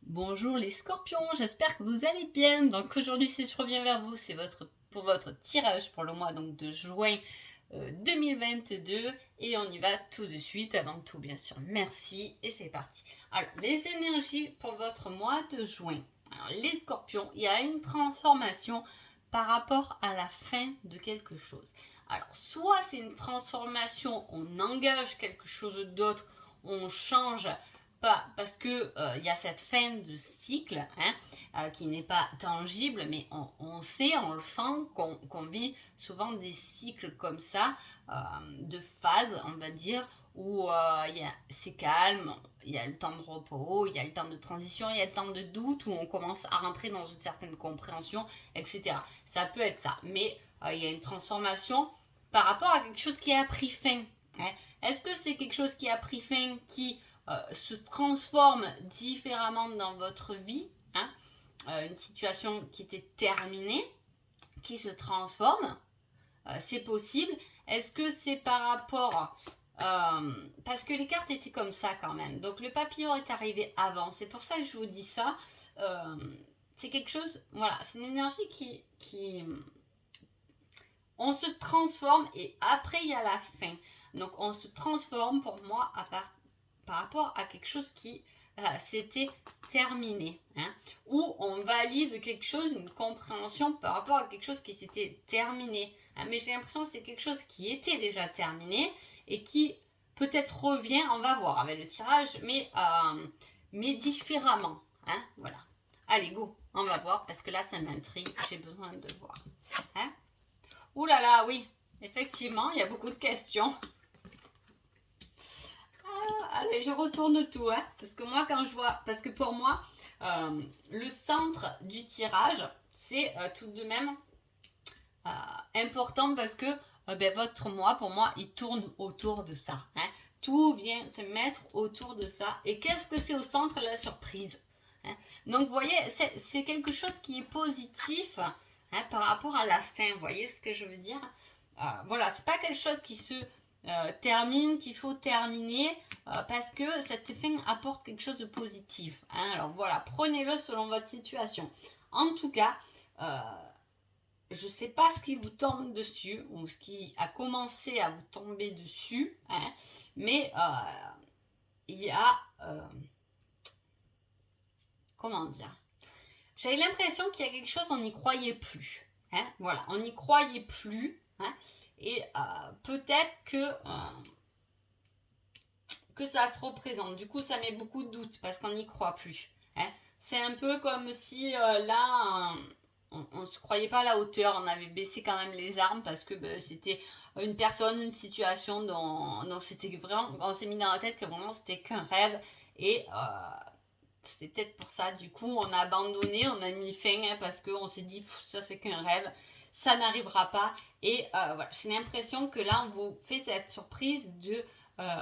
Bonjour les scorpions, j'espère que vous allez bien. Donc aujourd'hui si je reviens vers vous, c'est pour votre tirage pour le mois donc, de juin 2022 et on y va tout de suite. Avant tout bien sûr merci et c'est parti. Alors les énergies pour votre mois de juin. Alors les scorpions, il y a une transformation par rapport à la fin de quelque chose. Alors soit c'est une transformation, on engage quelque chose d'autre, on change pas parce que il y a cette fin de cycle qui n'est pas tangible, mais on sait, on le sent qu'on vit souvent des cycles comme ça, de phases, on va dire, où c'est calme, il y a le temps de repos, il y a le temps de transition, il y a le temps de doute, où on commence à rentrer dans une certaine compréhension, etc. Ça peut être ça, mais il y a une transformation par rapport à quelque chose qui a pris fin. Est-ce que c'est quelque chose qui a pris fin, qui se transforme différemment dans votre vie, une situation qui était terminée, qui se transforme, c'est possible. Est-ce que c'est par rapport parce que les cartes étaient comme ça quand même. Donc le papillon est arrivé avant. C'est pour ça que je vous dis ça. C'est quelque chose, voilà, c'est une énergie qui on se transforme et après il y a la fin. Donc on se transforme pour moi par rapport à quelque chose qui s'était terminé. Ou on valide quelque chose, une compréhension par rapport à quelque chose qui s'était terminé. Mais j'ai l'impression que c'est quelque chose qui était déjà terminé et qui peut-être revient, on va voir avec le tirage, mais différemment. Voilà. Allez, go, on va voir parce que là ça m'intrigue, j'ai besoin de voir. Ouh là là, oui, effectivement, il y a beaucoup de questions. Allez, je retourne tout, parce que moi, quand je vois, parce que pour moi, le centre du tirage, c'est tout de même important parce que votre mois, pour moi, il tourne autour de ça. Tout vient se mettre autour de ça. Et qu'est-ce que c'est au centre? La surprise. Donc, vous voyez, c'est quelque chose qui est positif par rapport à la fin. Vous voyez ce que je veux dire? Voilà, c'est pas quelque chose qui se termine, qu'il faut terminer parce que cette fin apporte quelque chose de positif. Alors voilà, prenez-le selon votre situation. En tout cas, je ne sais pas ce qui vous tombe dessus ou ce qui a commencé à vous tomber dessus, mais il y a comment dire, j'avais l'impression qu'il y a quelque chose, on n'y croyait plus. Voilà, on n'y croyait plus. Et peut-être que ça se représente. Du coup, ça met beaucoup de doutes parce qu'on n'y croit plus. C'est un peu comme si là, on ne se croyait pas à la hauteur. On avait baissé quand même les armes parce que c'était une personne, une situation dont c'était vraiment, on s'est mis dans la tête que vraiment c'était qu'un rêve. Et c'était peut-être pour ça. Du coup, on a abandonné, on a mis fin parce qu'on s'est dit, ça c'est qu'un rêve, ça n'arrivera pas. Et voilà, j'ai l'impression que là, on vous fait cette surprise de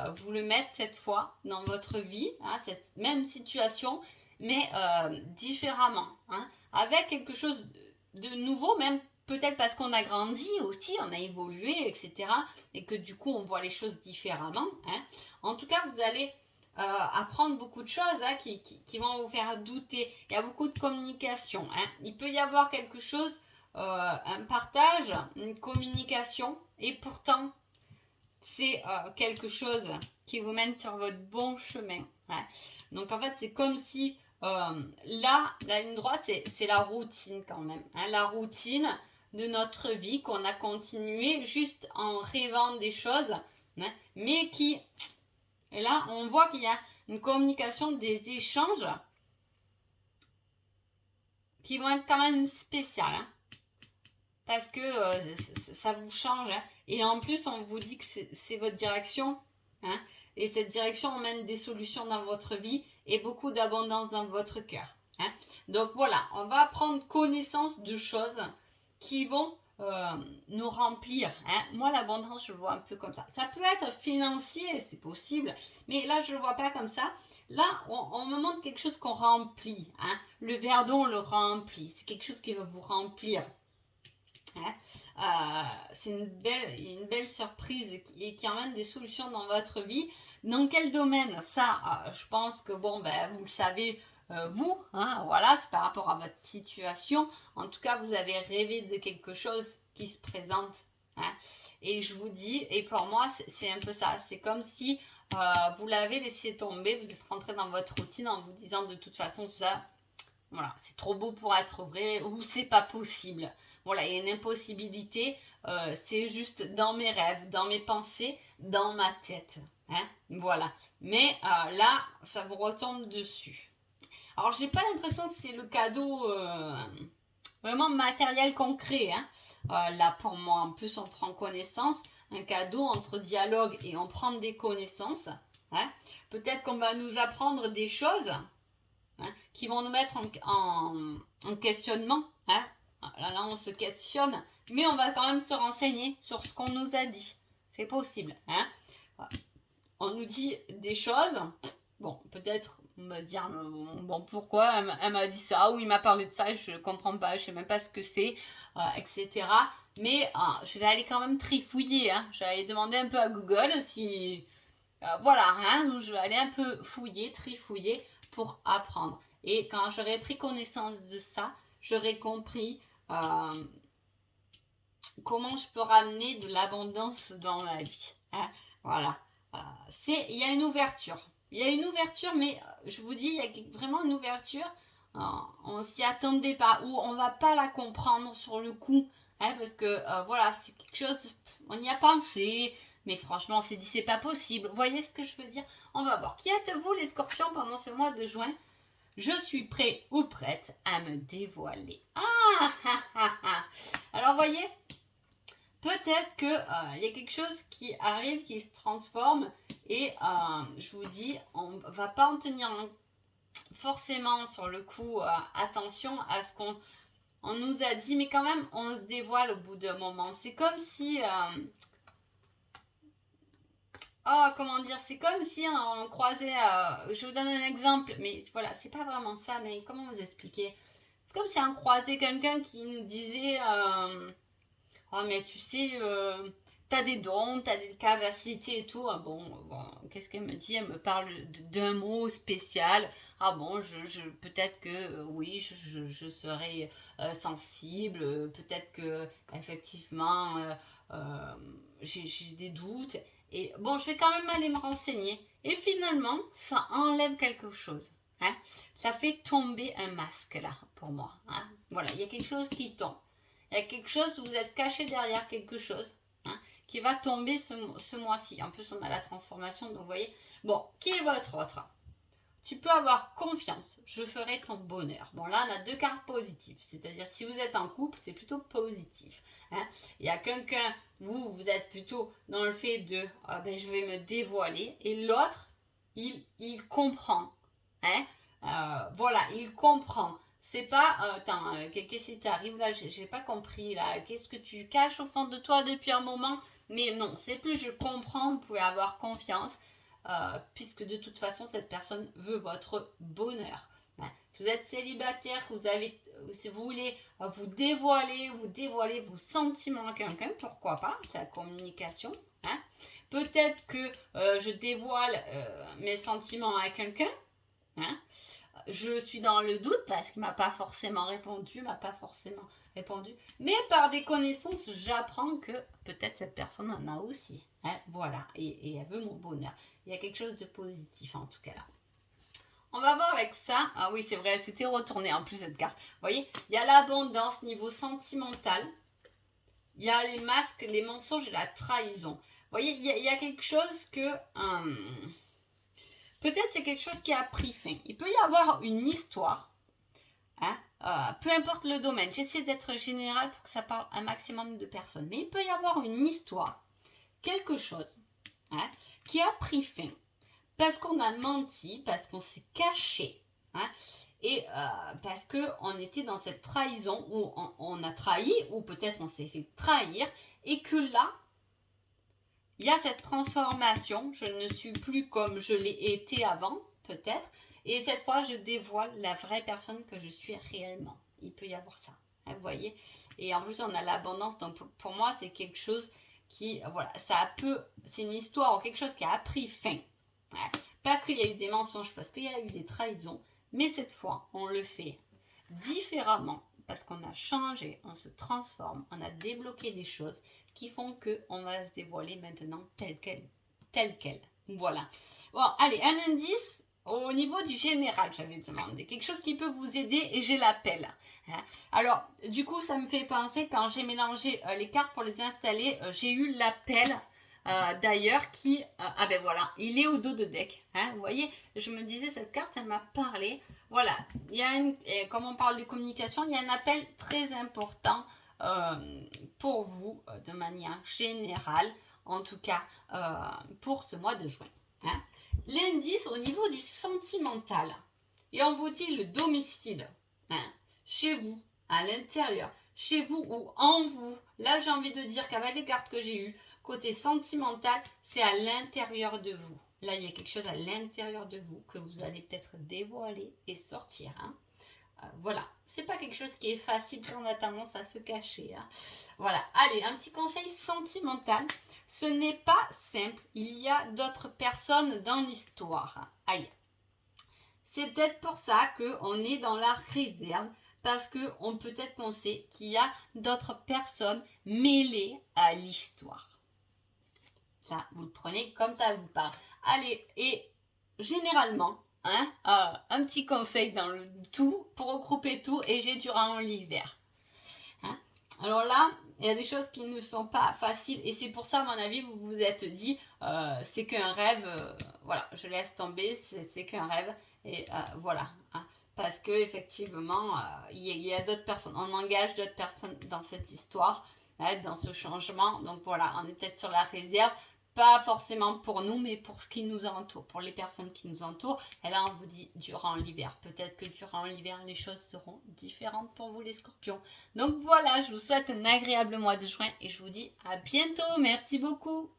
vous le mettre cette fois dans votre vie, cette même situation, mais différemment, avec quelque chose de nouveau, même peut-être parce qu'on a grandi aussi, on a évolué, etc. Et que du coup, on voit les choses différemment. En tout cas, vous allez apprendre beaucoup de choses qui vont vous faire douter. Il y a beaucoup de communication. Il peut y avoir quelque chose, un partage, une communication, et pourtant, c'est quelque chose qui vous mène sur votre bon chemin. Donc en fait, c'est comme si là, la ligne droite, c'est la routine quand même. La routine de notre vie qu'on a continué juste en rêvant des choses, mais qui... Et là, on voit qu'il y a une communication, des échanges qui vont être quand même spéciales. Parce que ça vous change. Et en plus, on vous dit que c'est votre direction. Et cette direction emmène des solutions dans votre vie et beaucoup d'abondance dans votre cœur. Donc voilà, on va prendre connaissance de choses qui vont nous remplir. Moi, l'abondance, je le vois un peu comme ça. Ça peut être financier, c'est possible, mais là, je ne le vois pas comme ça. Là, on me montre quelque chose qu'on remplit. Le verre d'eau, on le remplit. C'est quelque chose qui va vous remplir. C'est une belle surprise qui emmène des solutions dans votre vie. Dans quel domaine? Ça, je pense que vous le savez vous, hein, voilà, c'est par rapport à votre situation. En tout cas, vous avez rêvé de quelque chose qui se présente. Hein, et je vous dis, et pour moi, c'est un peu ça. C'est comme si vous l'avez laissé tomber, vous êtes rentré dans votre routine en vous disant de toute façon, tout ça, voilà, c'est trop beau pour être vrai ou c'est pas possible. Voilà, il y a une impossibilité, c'est juste dans mes rêves, dans mes pensées, dans ma tête. Hein, voilà. Mais là, ça vous retombe dessus. Alors, j'ai pas l'impression que c'est le cadeau vraiment matériel concret. Hein. Là, pour moi, en plus, on prend connaissance. Un cadeau entre dialogue et on prend des connaissances. Hein. Peut-être qu'on va nous apprendre des choses, hein, qui vont nous mettre en questionnement. Hein. Là, on se questionne, mais on va quand même se renseigner sur ce qu'on nous a dit. C'est possible. Hein. On nous dit des choses. Bon, peut-être on va se dire, bon, pourquoi elle m'a dit ça, ou il m'a parlé de ça, je ne comprends pas, je ne sais même pas ce que c'est, etc. Mais je vais aller quand même trifouiller. Hein. Je vais aller demander un peu à Google si... voilà, hein, je vais aller un peu fouiller, trifouiller pour apprendre. Et quand j'aurai pris connaissance de ça, j'aurai compris comment je peux ramener de l'abondance dans ma vie. Hein. Voilà. Il y a une ouverture. Il y a une ouverture, mais je vous dis, il y a vraiment une ouverture. On s'y attendait pas, ou on va pas la comprendre sur le coup. Hein, parce que voilà, c'est quelque chose, on y a pensé, mais franchement, on s'est dit, c'est pas possible. Vous voyez ce que je veux dire? On va voir. Qui êtes-vous, les scorpions, pendant ce mois de juin? Je suis prêt ou prête à me dévoiler. Alors, voyez, peut-être qu'il y a quelque chose qui arrive, qui se transforme, et je vous dis, on ne va pas en tenir forcément sur le coup attention à ce qu'on nous a dit, mais quand même, on se dévoile au bout d'un moment. C'est comme si... comment dire, c'est comme si on croisait, je vous donne un exemple, mais voilà, c'est pas vraiment ça, mais comment vous expliquer? C'est comme si on croisait quelqu'un qui nous disait, oh mais tu sais, t'as des dons, t'as des capacités et tout. Ah bon, qu'est-ce qu'elle me dit? Elle me parle d'un mot spécial. Ah bon, peut-être que oui, je serai sensible, peut-être que effectivement j'ai des doutes. Et bon, je vais quand même aller me renseigner. Et finalement, ça enlève quelque chose. Hein. Ça fait tomber un masque là, pour moi. Hein. Voilà, il y a quelque chose qui tombe. Il y a quelque chose, vous êtes caché derrière quelque chose, hein, qui va tomber ce mois-ci. En plus, on a la transformation, donc vous voyez. Bon, qui est votre autre? Tu peux avoir confiance, je ferai ton bonheur. Bon, là, on a deux cartes positives. C'est-à-dire, si vous êtes en couple, c'est plutôt positif. Hein. Il y a quelqu'un, vous êtes plutôt dans le fait de, je vais me dévoiler. Et l'autre, il comprend. Hein. Voilà, il comprend. C'est pas, attends, qu'est-ce qui t'arrive là? J'ai pas compris là. Qu'est-ce que tu caches au fond de toi depuis un moment? Mais non, c'est plus je comprends, vous pouvez avoir confiance. Puisque de toute façon, cette personne veut votre bonheur. Hein. Si vous êtes célibataire, que vous avez, si vous voulez vous dévoiler vos sentiments à quelqu'un, pourquoi pas? C'est la communication. Hein. Peut-être que je dévoile mes sentiments à quelqu'un. Hein. Je suis dans le doute parce qu'il m'a pas forcément répondu, mais par des connaissances, j'apprends que peut-être cette personne en a aussi. Hein, voilà, et elle veut mon bonheur. Il y a quelque chose de positif en tout cas là. On va voir avec ça. Ah oui, c'est vrai, c'était retourné en plus cette carte. Vous voyez, il y a l'abondance niveau sentimental. Il y a les masques, les mensonges et la trahison. Vous voyez, il y a quelque chose que... peut-être c'est quelque chose qui a pris fin. Il peut y avoir une histoire. Hein, peu importe le domaine. J'essaie d'être général pour que ça parle un maximum de personnes. Mais il peut y avoir une histoire. Quelque chose, hein, qui a pris fin. Parce qu'on a menti, parce qu'on s'est caché. Hein, et parce qu'on était dans cette trahison où on a trahi, ou peut-être on s'est fait trahir. Et que là, il y a cette transformation. Je ne suis plus comme je l'ai été avant, peut-être. Et cette fois, je dévoile la vraie personne que je suis réellement. Il peut y avoir ça. Hein, vous voyez? Et en plus, on a l'abondance. Donc, pour moi, c'est quelque chose qui... Voilà, c'est une histoire ou quelque chose qui a pris fin. Hein, parce qu'il y a eu des mensonges, parce qu'il y a eu des trahisons. Mais cette fois, on le fait différemment parce qu'on a changé, on se transforme, on a débloqué des choses qui font qu'on va se dévoiler maintenant tel quel. Tel quel. Voilà. Bon, allez, un indice au niveau du général, j'avais demandé. Quelque chose qui peut vous aider et j'ai l'appel. Hein. Alors, du coup, ça me fait penser, quand j'ai mélangé les cartes pour les installer, j'ai eu l'appel d'ailleurs qui... ah ben voilà, il est au dos de deck. Hein, vous voyez, je me disais, cette carte, elle m'a parlé. Voilà, il y a comme on parle de communication, il y a un appel très important pour vous de manière générale, en tout cas pour ce mois de juin. Hein. L'indice au niveau du sentimental, et on vous dit le domicile, hein, chez vous, à l'intérieur, chez vous ou en vous. Là, j'ai envie de dire qu'avec les cartes que j'ai eues, côté sentimental, c'est à l'intérieur de vous. Là, il y a quelque chose à l'intérieur de vous que vous allez peut-être dévoiler et sortir. Hein. Voilà, c'est pas quelque chose qui est facile, on a tendance à se cacher. Hein. Voilà, allez, un petit conseil sentimental. Ce n'est pas simple, il y a d'autres personnes dans l'histoire. Aïe. C'est peut-être pour ça qu'on est dans la réserve, parce qu'on peut-être penser qu'il y a d'autres personnes mêlées à l'histoire. Ça, vous le prenez comme ça vous parle. Allez, et généralement, hein, un petit conseil dans le tout, pour regrouper tout, et j'ai durant l'hiver. Hein. Alors là, il y a des choses qui ne sont pas faciles, et c'est pour ça, à mon avis, vous vous êtes dit, c'est qu'un rêve, voilà, je laisse tomber, c'est qu'un rêve, et voilà. Hein. Parce que effectivement, il y a d'autres personnes, on engage d'autres personnes dans cette histoire, hein, dans ce changement, donc voilà, on est peut-être sur la réserve, pas forcément pour nous, mais pour ce qui nous entoure, pour les personnes qui nous entourent. Et là, on vous dit durant l'hiver. Peut-être que durant l'hiver, les choses seront différentes pour vous, les scorpions. Donc voilà, je vous souhaite un agréable mois de juin et je vous dis à bientôt. Merci beaucoup.